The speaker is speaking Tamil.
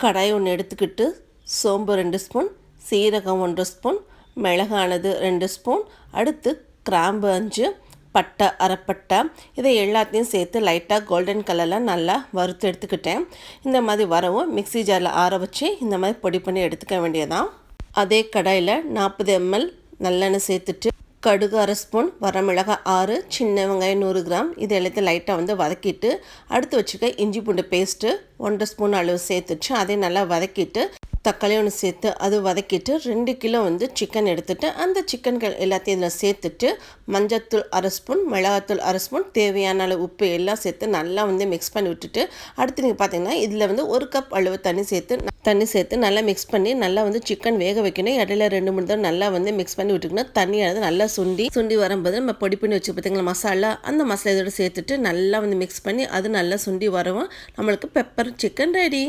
கடாய் ஒன்று எடுத்துக்கிட்டு சோம்பு 2 ஸ்பூன், சீரகம் 1 ஸ்பூன், மிளகானது 2 ஸ்பூன், அடுத்து கிராம்பு 5, பட்டை அரைப்பட்டை, இதை எல்லாத்தையும் சேர்த்து லைட்டாக கோல்டன் கலரில் நல்லா வறுத்து எடுத்துக்கிட்டேன். இந்த மாதிரி வரவும் மிக்ஸி ஜாரில் ஆற வச்சு இந்த மாதிரி பொடி பண்ணி எடுத்துக்க வேண்டியதான். அதே கடாயில் 40 ml நல்லெண்ணெய் சேர்த்துட்டு கடுகு 1/2 ஸ்பூன், வரமிளகாய் 6, சின்ன வெங்காயம் 100 கிராம், இது எல்லாத்தையும் லைட்டாக வதக்கிட்டு அடுத்து வச்சுக்க இஞ்சி பூண்டு பேஸ்ட்டு 1 ஸ்பூன் அளவு சேர்த்துட்டு அதையும் நல்லா வதக்கிட்டு தக்காளி ஒன்று சேர்த்து அது வதக்கிட்டு 2 கிலோ சிக்கன் எடுத்துட்டு அந்த சிக்கன்கள் எல்லாத்தையும் இதில் சேர்த்துட்டு மஞ்சத்தூள் 1/2 ஸ்பூன், மிளகாத்தூள் 1/2 ஸ்பூன், தேவையான அளவு உப்பு எல்லாம் சேர்த்து நல்லா மிக்ஸ் பண்ணி விட்டுட்டு அடுத்து நீங்கள் பார்த்தீங்கன்னா இதில் 1 கப் அளவு தண்ணி சேர்த்து நல்லா மிக்ஸ் பண்ணி நல்லா சிக்கன் வேக வைக்கணும். இடையில 2-3 தடவை நல்லா மிக்ஸ் பண்ணி விட்டுக்கணும். தண்ணியானது நல்லா சுண்டி வரும்போது நம்ம பொடி பண்ணி வச்சு பார்த்தீங்களா மசாலா, அந்த மசாலா இதோட சேர்த்துட்டு நல்லா மிக்ஸ் பண்ணி அது நல்லா சுண்டி வரவும் நம்மளுக்கு பெப்பர் சிக்கன் ரெடி.